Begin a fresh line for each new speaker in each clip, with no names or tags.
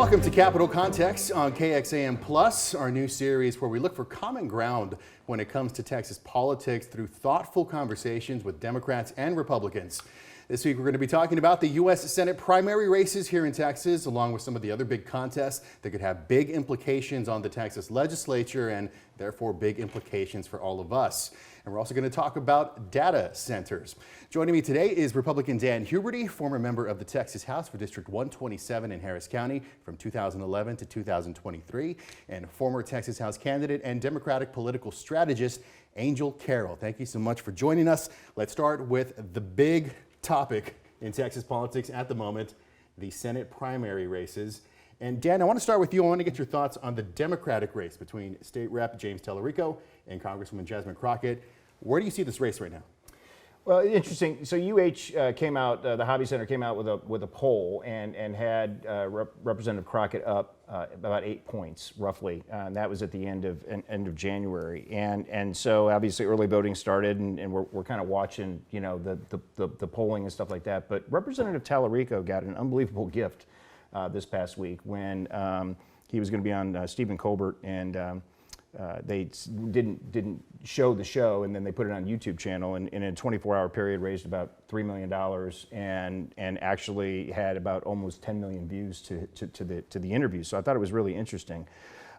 Welcome to Capital Context on KXAN Plus, our new series where we look for common ground when it comes to Texas politics through thoughtful conversations with Democrats and Republicans. This week we're going to be talking about the U.S. Senate primary races here in Texas, along with some of the other big contests that could have big implications on the Texas legislature and therefore big implications for all of us. And we're also going to talk about data centers. Joining me today is Republican Dan Huberty, former member of the Texas House for District 127 in Harris County from 2011 to 2023, and former Texas House candidate and Democratic political strategist Angel Carroll. Thank you so much for joining us. Let's start with the big topic in Texas politics at the moment, the Senate primary races. And Dan, I want to start with you. I want to get your thoughts on the Democratic race between State Rep James Tellerico and Congresswoman Jasmine Crockett. Where do you see this race right now?
Well, interesting. So UH came out, the Hobby Center came out with a poll and had Representative Crockett up about 8 points roughly. And that was at the end of January. And so obviously early voting started, and we're kind of watching, you know, the polling and stuff like that. But Representative Tellerico got an unbelievable gift this past week when he was going to be on Stephen Colbert, and they didn't show the show, and then they put it on YouTube channel, and in a 24-hour period raised about $3 million and actually had about almost 10 million views to the interview. So I thought it was really interesting.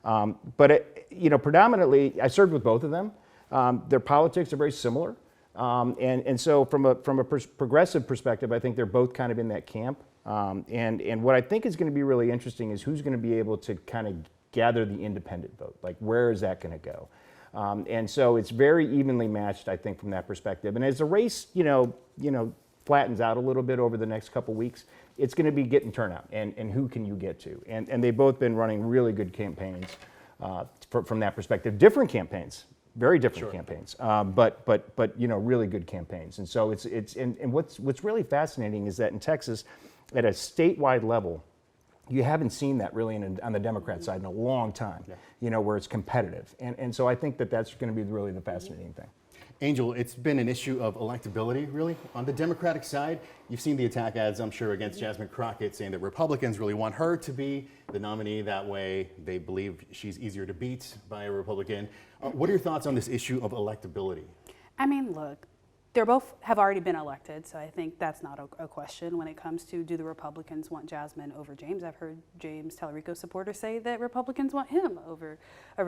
But you know, predominantly, I served with both of them. Their politics are very similar, and so from a progressive perspective, I think they're both kind of in that camp. And what I think is going to be really interesting is who's going to be able to kind of gather the independent vote. Like, where is that going to go? And so it's very evenly matched, I think, from that perspective. And as the race, you know, flattens out a little bit over the next couple weeks, it's going to be getting turnout and who can you get to? And they've both been running really good campaigns from that perspective. Different campaigns, very different campaigns, but you know, really good campaigns. And so and what's really fascinating is that in Texas, at a statewide level, you haven't seen that really on the Democrat side in a long time, you know, where it's competitive. And so I think that's going to be really the fascinating thing.
Angel, it's been an issue of electability, really. On the Democratic side, you've seen the attack ads, I'm sure, against Jasmine Crockett, saying that Republicans really want her to be the nominee. That way, they believe she's easier to beat by a Republican. What are your thoughts on this issue of electability?
I mean, look, they both have already been elected, so I think that's not a question. When it comes to, do the Republicans want Jasmine over James? I've heard James Tellerico supporters say that Republicans want him over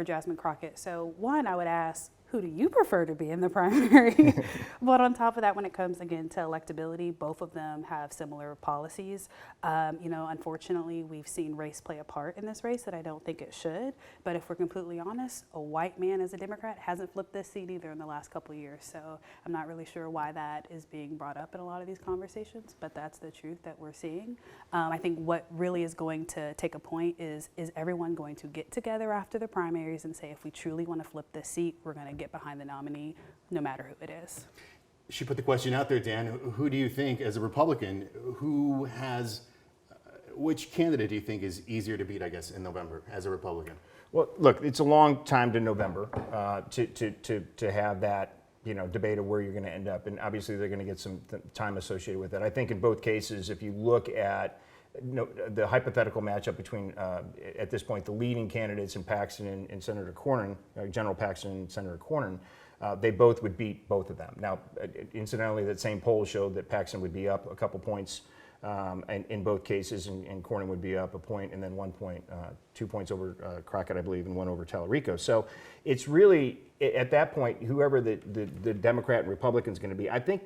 Jasmine Crockett. So one, I would ask, who do you prefer to be in the primary? But on top of that, when it comes again to electability, both of them have similar policies. You know, unfortunately, we've seen race play a part in this race that I don't think it should. But if we're completely honest, a white man as a Democrat hasn't flipped this seat either in the last couple of years. So I'm not really sure why that is being brought up in a lot of these conversations, but that's the truth that we're seeing. I think what really is going to take a point is everyone going to get together after the primaries and say, if we truly want to flip this seat, we're going to get behind the nominee, no matter who it is.
She put the question out there, Dan. Who do you think, as a Republican, which candidate do you think is easier to beat, I guess, in November as a Republican?
Well, look, it's a long time to November to have that, you know, debate of where you're going to end up, and obviously they're going to get some time associated with it. I think in both cases, if you look at the hypothetical matchup between, at this point, the leading candidates in Paxton and Senator Cornyn, General Paxton and Senator Cornyn, they both would beat both of them. Now, incidentally, that same poll showed that Paxton would be up a couple points in both cases, and Cornyn would be up a point, and then 1 point, 2 points over Crockett, I believe, and one over Tellerico. So it's really, at that point, whoever the Democrat and Republican is going to be, I think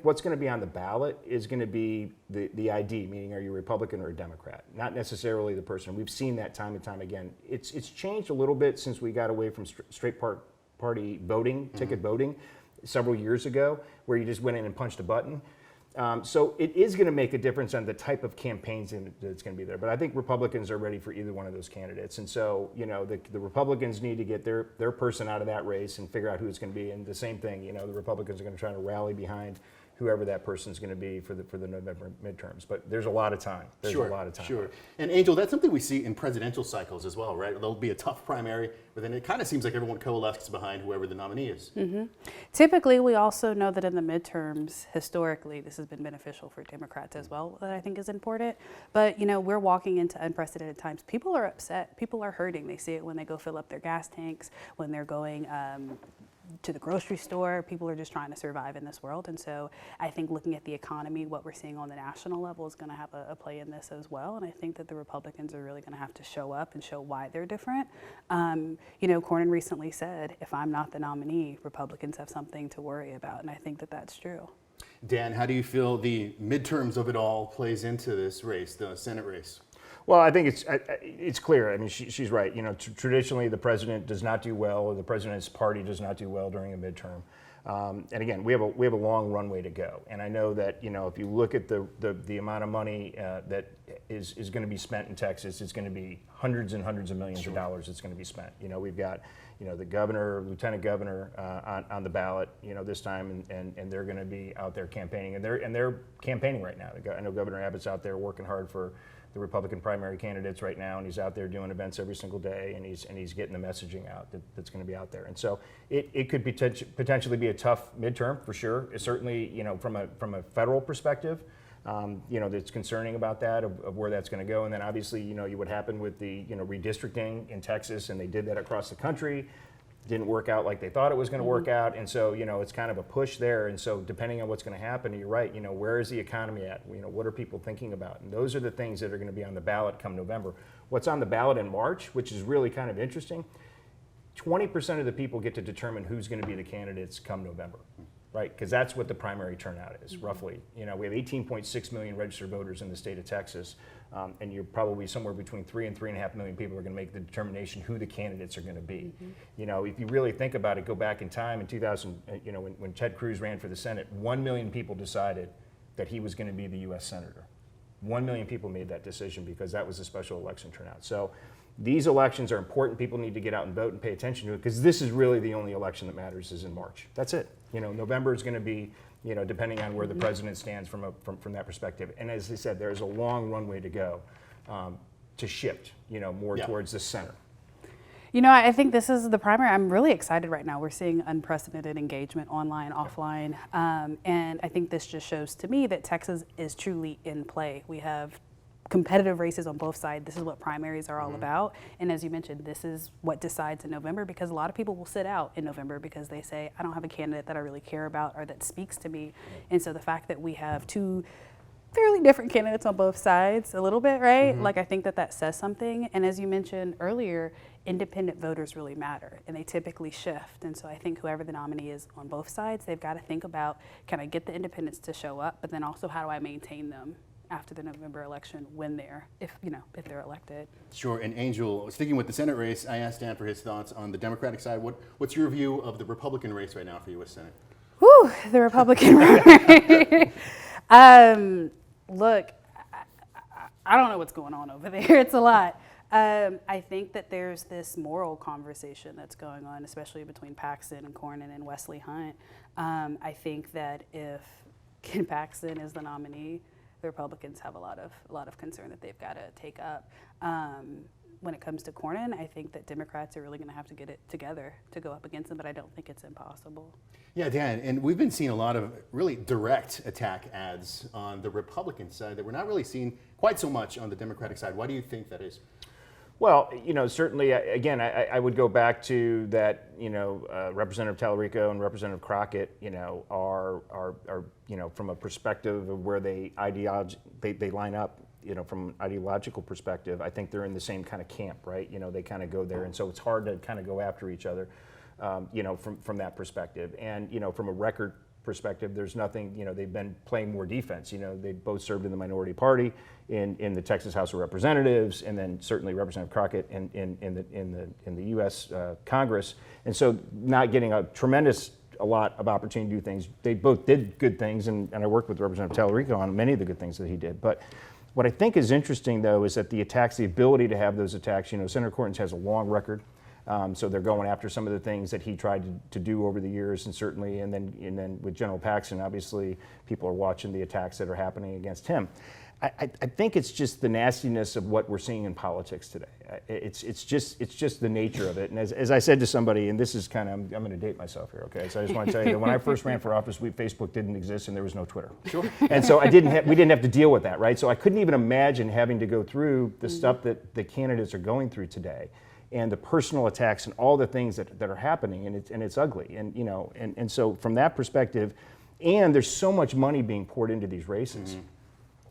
what's going to be on the ballot is going to be the ID, meaning are you a Republican or a Democrat, not necessarily the person. We've seen that time and time again. It's changed a little bit since we got away from straight party voting, ticket voting, several years ago, where you just went in and punched a button. So it is going to make a difference on the type of campaigns that's going to be there. But I think Republicans are ready for either one of those candidates. And so, you know, the Republicans need to get their person out of that race and figure out who it's going to be. And the same thing, you know, the Republicans are going to try to rally behind whoever that person's going to be for the November midterms. But there's a lot of time. There's a lot of time.
Sure. And Angel, that's something we see in presidential cycles as well, right? There'll be a tough primary, but then it kind of seems like everyone coalesces behind whoever the nominee is.
Typically, we also know that in the midterms, historically, this has been beneficial for Democrats as well, that I think is important. But, we're walking into unprecedented times. People are upset. People are hurting. They see it when they go fill up their gas tanks, when they're going to the grocery store. People are just trying to survive in this world. And so I think looking at the economy, what we're seeing on the national level is going to have a play in this as well. And I think that the Republicans are really going to have to show up and show why they're different. Cornyn recently said, if I'm not the nominee, Republicans have something to worry about. And I think that that's true.
Dan, how do you feel the midterms of it all plays into this race, the Senate race?
Well, I think it's clear. I mean, she's right. Traditionally, the president does not do well, or the president's party does not do well during a midterm. And again, we have a long runway to go. And I know that if you look at the amount of money that is going to be spent in Texas, it's going to be hundreds and hundreds of millions of dollars that's going to be spent. We've got the governor, lieutenant governor on the ballot this time, and they're going to be out there campaigning, and they're campaigning right now. I know Governor Abbott's out there working hard for the Republican primary candidates right now, and he's out there doing events every single day, and he's getting the messaging out that's going to be out there. And so it could potentially be a tough midterm for sure. It's certainly from a federal perspective, that's concerning about that of where that's going to go. And then obviously what happened with the redistricting in Texas, and they did that across the country. Didn't work out like they thought it was going to work out, and so it's kind of a push there. And so depending on what's going to happen, you're right. Where is the economy at? What are people thinking about? And those are the things that are going to be on the ballot come November. What's on the ballot in March, which is really kind of interesting. 20% of the people get to determine who's going to be the candidates come November, right? Because that's what the primary turnout is, roughly. We have 18.6 million registered voters in the state of Texas. And you're probably somewhere between 3 and 3.5 million people are going to make the determination who the candidates are going to be. If you really think about it, go back in time in 2000, when Ted Cruz ran for the Senate, 1 million people decided that he was going to be the U.S. Senator. 1 million people made that decision because that was a special election turnout. So these elections are important. People need to get out and vote and pay attention to it, because this is really the only election that matters is in March. That's it. November is going to be depending on where the president stands from that perspective. And as I said, there's a long runway to go to shift, more towards the center.
I think this is the primary. I'm really excited right now. We're seeing unprecedented engagement online, offline. And I think this just shows to me that Texas is truly in play. We have competitive races on both sides. This is what primaries are all about. And as you mentioned, this is what decides in November, because a lot of people will sit out in November because they say, I don't have a candidate that I really care about or that speaks to me. And so the fact that we have two fairly different candidates on both sides a little bit, right? I think that says something. And as you mentioned earlier, independent voters really matter, and they typically shift. And so I think whoever the nominee is on both sides, they've got to think about, can I get the independents to show up, but then also how do I maintain them after the November election when if they're elected.
Sure. And Angel, sticking with the Senate race, I asked Dan for his thoughts on the Democratic side. What's your view of the Republican race right now for U.S. Senate?
Whew, the Republican race. Look, I don't know what's going on over there. It's a lot. I think that there's this moral conversation that's going on, especially between Paxton and Cornyn and Wesley Hunt. I think that if Ken Paxton is the nominee, the Republicans have a lot of concern that they've got to take up. When it comes to Cornyn, I think that Democrats are really going to have to get it together to go up against him, but I don't think it's impossible.
Yeah, Dan, and we've been seeing a lot of really direct attack ads on the Republican side that we're not really seeing quite so much on the Democratic side. Why do you think that is?
Well, certainly, again, I would go back to that, Representative Tallarico and Representative Crockett, are from a perspective of where they line up, from an ideological perspective, I think they're in the same kind of camp, right? They kind of go there. And so it's hard to kind of go after each other, from that perspective. And, from a record perspective, there's nothing, they've been playing more defense. They both served in the minority party in the Texas House of Representatives, and then certainly Representative Crockett in the U.S. Congress. And so not getting a lot of opportunity to do things. They both did good things, and I worked with Representative Tallarico on many of the good things that he did. But what I think is interesting, though, is that the ability to have those attacks, Senator Cortins has a long record. So they're going after some of the things that he tried to do over the years, and certainly, and then with General Paxton, obviously, people are watching the attacks that are happening against him. I think it's just the nastiness of what we're seeing in politics today. It's just the nature of it. And as I said to somebody, and this is kind of, I'm going to date myself here, okay? So I just want to tell you that when I first ran for office, Facebook didn't exist and there was no Twitter. Sure. And so we didn't have to deal with that, right? So I couldn't even imagine having to go through the stuff that the candidates are going through today, and the personal attacks and all the things that are happening, and it's ugly. And you know, and so from that perspective, and there's so much money being poured into these races.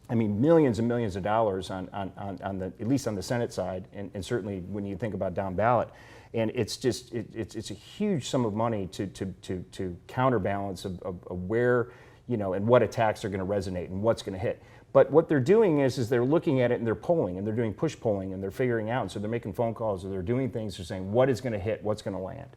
I mean, millions and millions of dollars on the, at least on the Senate side, and certainly when you think about down ballot, and it's just it's a huge sum of money to counterbalance of where, you know, and what attacks are going to resonate and what's going to hit. But what they're doing is they're looking at it and they're polling and they're doing push polling and they're figuring out. So they're making phone calls or they're doing things. They're saying what is going to hit, what's going to land.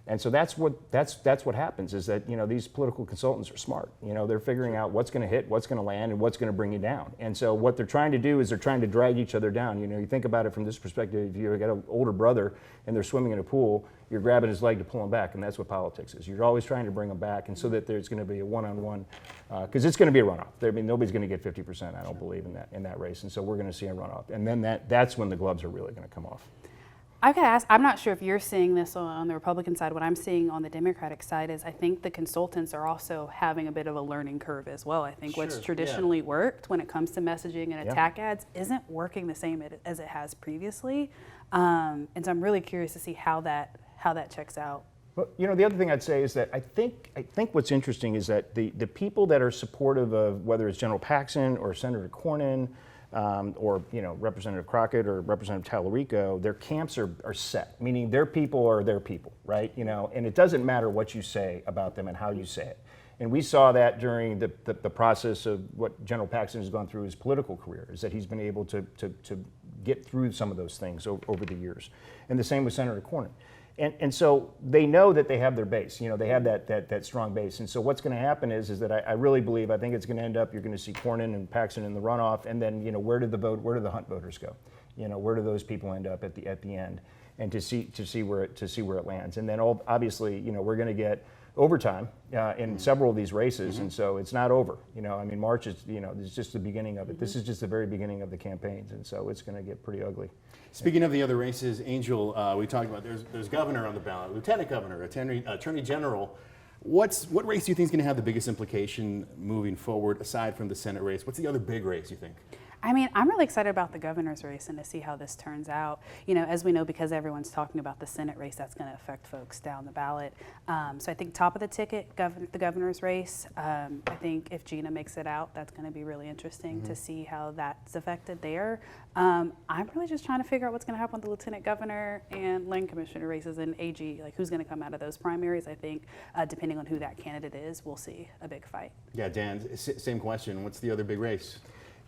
And so that's what happens, is that, you know, these political consultants are smart. You know, they're figuring out what's going to hit, what's going to land, and what's going to bring you down. And so what they're trying to do is they're trying to drag each other down. You know, you think about it from this perspective. If you've got an older brother and they're swimming in a pool, you're grabbing his leg to pull him back, and that's what politics is. You're always trying to bring them back, and so that there's going to be a one-on-one, because it's going to be a runoff. I mean, nobody's going to get 50%. I don't believe in that race, and so we're going to see a runoff, and then that's when the gloves are really going to come off.
I've got to ask, I'm not sure if you're seeing this on the Republican side. What I'm seeing on the Democratic side is I think the consultants are also having a bit of a learning curve as well. I think what's traditionally worked when it comes to messaging and attack ads isn't working the same as it has previously. And so I'm really curious to see how that checks out.
Well, you know, the other thing I'd say is that I think what's interesting is that the people that are supportive of whether it's General Paxton or Senator Cornyn, or, you know, Representative Crockett or Representative Tallarico, their camps are set, meaning their people are their people, right? You know, and it doesn't matter what you say about them and how you say it. And we saw that during the process of what General Paxton has gone through his political career, is that he's been able to get through some of those things over the years. And the same with Senator Cornyn. And so they know that they have their base. You know, they have that strong base. And so what's going to happen is that I really believe, I think it's going to end up, you're going to see Cornyn and Paxton in the runoff, and then, you know, where do the Hunt voters go? You know, where do those people end up at the end? And to see where it lands. And then obviously, you know, we're going to get overtime in several of these races, and so it's not over. You know, I mean, March is, you know, it's just the beginning of it. This is just the very beginning of the campaigns, and so it's going to get pretty ugly.
Speaking of the other races, Angel, we talked about there's governor on the ballot, lieutenant governor, attorney general. What race do you think is going to have the biggest implication moving forward, aside from the Senate race? What's the other big race you think?
I mean, I'm really excited about the governor's race and to see how this turns out. You know, as we know, because everyone's talking about the Senate race, that's going to affect folks down the ballot. So I think top of the ticket, the governor's race. I think if Gina makes it out, that's going to be really interesting to see how that's affected there. I'm really just trying to figure out what's going to happen with the lieutenant governor and land commissioner races and AG, like who's going to come out of those primaries. I think depending on who that candidate is, we'll see a big fight.
Yeah, Dan, same question. What's the other big race?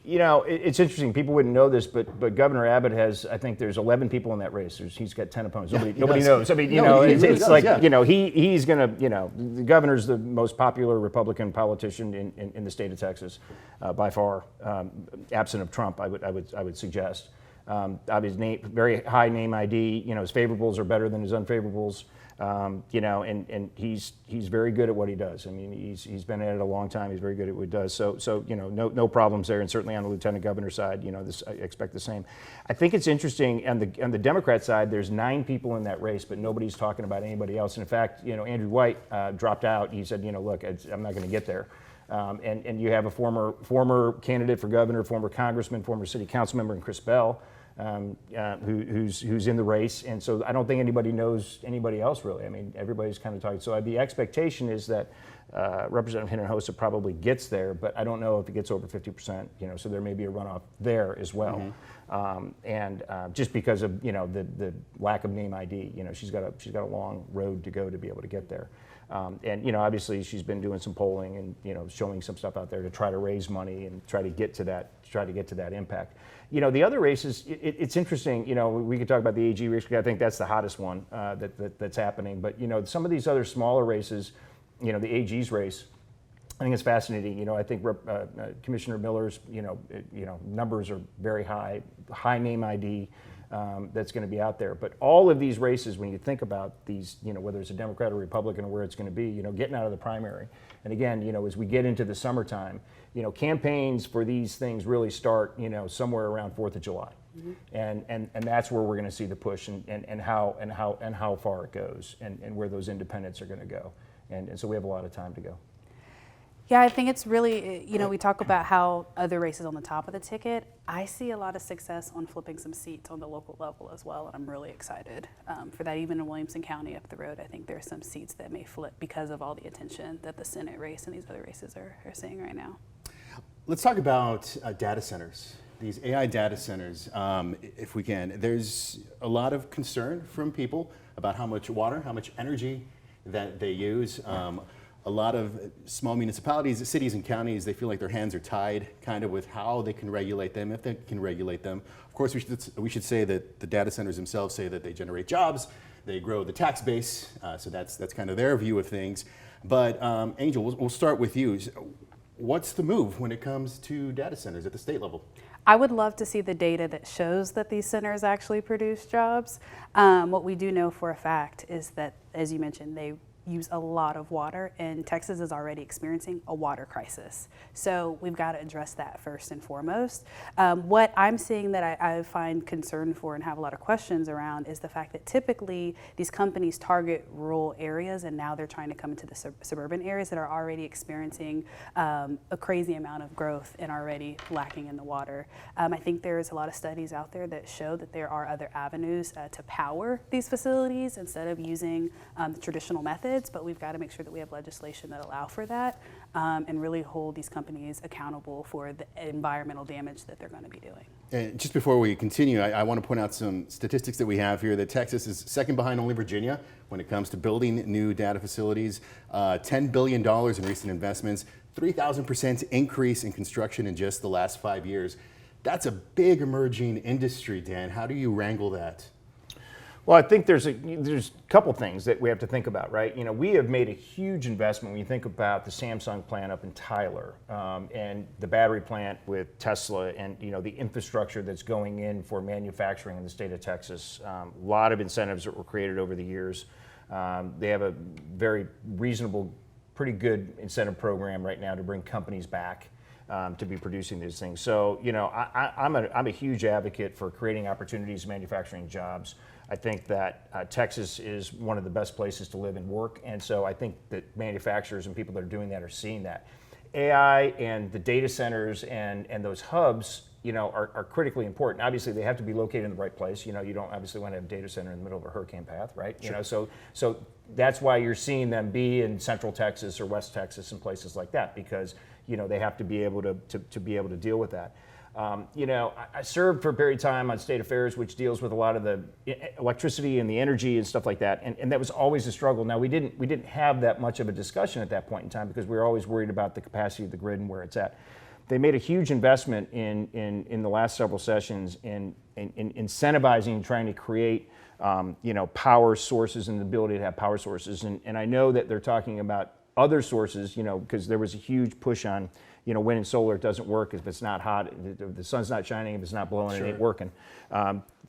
You know, it's interesting. People wouldn't know this, but Governor Abbott has, I think there's 11 people in that race. He's got 10 opponents. Nobody knows. I mean, you know, it's like, you know, he's going to, you know, the governor's the most popular Republican politician in the state of Texas by far, absent of Trump, I would suggest. Obviously, very high name ID. You know, his favorables are better than his unfavorables. You know, and he's very good at what he does. I mean, he's been at it a long time. He's very good at what he does. So you know, no problems there. And certainly on the lieutenant governor side, you know, I expect the same. I think it's interesting on the Democrat side. There's 9 people in that race, but nobody's talking about anybody else. And in fact, you know, Andrew White dropped out. He said, you know, look, I'm not going to get there. And you have a former candidate for governor, former congressman, former city council member, and Chris Bell. Who's in the race, and so I don't think anybody knows anybody else really. I mean, everybody's kind of talking. So the expectation is that Representative Hinojosa probably gets there, but I don't know if it gets over 50%. You know, so there may be a runoff there as well, and just because of, you know, the lack of name ID. You know, she's got a long road to go to be able to get there. And you know, obviously she's been doing some polling and, you know, showing some stuff out there to try to raise money and try to get to that impact. You know, the other races, it's interesting. You know, we could talk about the AG race. I think that's the hottest one that's happening. But you know, some of these other smaller races, you know, the AG's race, I think it's fascinating. You know, I think Commissioner Miller's, you know, numbers are very high name ID. that's going to be out there. But all of these races, when you think about these, whether it's a Democrat or Republican or where it's going to be, getting out of the primary. And again, as we get into the summertime, campaigns for these things really start, somewhere around 4th of July. Mm-hmm. And that's where we're going to see the push and how far it goes and where those independents are going to go. And so we have a lot of time to go.
Yeah, I think it's really, we talk about how other races on the top of the ticket. I see a lot of success on flipping some seats on the local level as well, and I'm really excited for that. Even in Williamson County up the road, I think there are some seats that may flip because of all the attention that the Senate race and these other races are seeing right now.
Let's talk about data centers. These AI data centers, if we can. There's a lot of concern from people about how much water, how much energy that they use. A lot of small municipalities, cities and counties, they feel like their hands are tied kind of with how they can regulate them, if they can regulate them. Of course, we should say that the data centers themselves say that they generate jobs, they grow the tax base, so that's kind of their view of things. But Angel, we'll start with you. What's the move when it comes to data centers at the state level?
I would love to see the data that shows that these centers actually produce jobs. What we do know for a fact is that, as you mentioned, they use a lot of water, and Texas is already experiencing a water crisis. So we've got to address that first and foremost. What I'm seeing that I find concern for and have a lot of questions around is the fact that typically these companies target rural areas, and now they're trying to come into the suburban areas that are already experiencing a crazy amount of growth and already lacking in the water. I think there's a lot of studies out there that show that there are other avenues to power these facilities instead of using the traditional methods. But we've got to make sure that we have legislation that allow for that and really hold these companies accountable for the environmental damage that they're going to be doing.
And just before we continue, I want to point out some statistics that we have here that Texas is second behind only Virginia when it comes to building new data facilities. $10 billion in recent investments, 3,000% increase in construction in just the last 5 years. That's a big emerging industry, Dan. How do you wrangle that?
Well, I think there's a couple things that we have to think about, right? We have made a huge investment when you think about the Samsung plant up in Tyler and the battery plant with Tesla and, the infrastructure that's going in for manufacturing in the state of Texas. A lot of incentives that were created over the years. They have a very reasonable, pretty good incentive program right now to bring companies back to be producing these things. So, I'm a huge advocate for creating opportunities, manufacturing jobs. I think that Texas is one of the best places to live and work, and so I think that manufacturers and people that are doing that are seeing that. AI and the data centers and those hubs, are critically important. Obviously, they have to be located in the right place. You don't obviously want to have a data center in the middle of a hurricane path, right?
Sure.
So that's why you're seeing them be in Central Texas or West Texas and places like that, because they have to be able to be able to deal with that. I served for a period of time on state affairs, which deals with a lot of the electricity and the energy and stuff like that, and that was always a struggle. Now we didn't have that much of a discussion at that point in time because we were always worried about the capacity of the grid and where it's at. They made a huge investment in the last several sessions in incentivizing and trying to create power sources and the ability to have power sources, and I know that they're talking about other sources, because there was a huge push on wind and solar. It doesn't work if it's not hot, if the sun's not shining, if it's not blowing,
Sure.
It ain't working.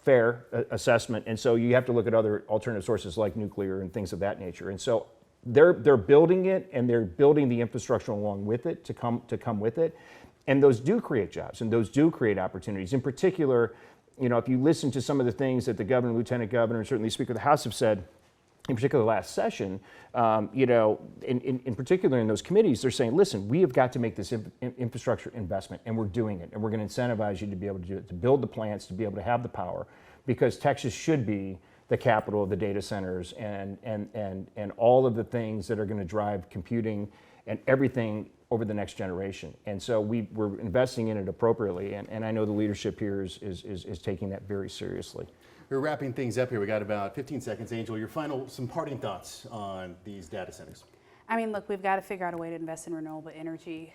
Fair assessment. And so you have to look at other alternative sources like nuclear and things of that nature. And so they're building it, and they're building the infrastructure along with it to come with it. And those do create jobs, and those do create opportunities. In particular, if you listen to some of the things that the governor, lieutenant governor, and certainly the Speaker of the House have said, in particular last session, in particular in those committees, they're saying, listen, we have got to make this infrastructure investment, and we're doing it, and we're going to incentivize you to be able to do it, to build the plants, to be able to have the power, because Texas should be the capital of the data centers and all of the things that are going to drive computing and everything over the next generation. And so we're investing in it appropriately, and I know the leadership here is taking that very seriously.
We're wrapping things up here. We got about 15 seconds. Angel, some parting thoughts on these data centers.
I mean, look, we've got to figure out a way to invest in renewable energy.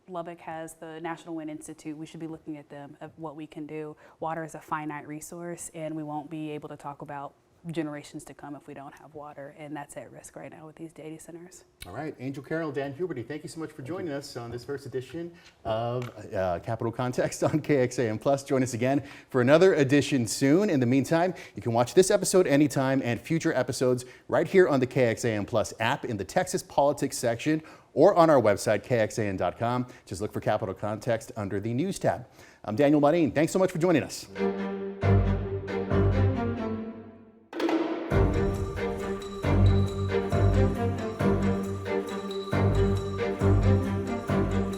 Lubbock has the National Wind Institute. We should be looking at them, of what we can do. Water is a finite resource, and we won't be able to talk about generations to come if we don't have water, and that's at risk right now with these data centers.
All right, Angel Carroll, Dan Huberty, thank you so much for joining us on this first edition of Capital Context on KXAN Plus. Join us again for another edition soon. In the meantime, you can watch this episode anytime and future episodes right here on the KXAN Plus app in the Texas Politics section or on our website, kxan.com. Just look for Capital Context under the News tab. I'm Daniel Marin. Thanks so much for joining us.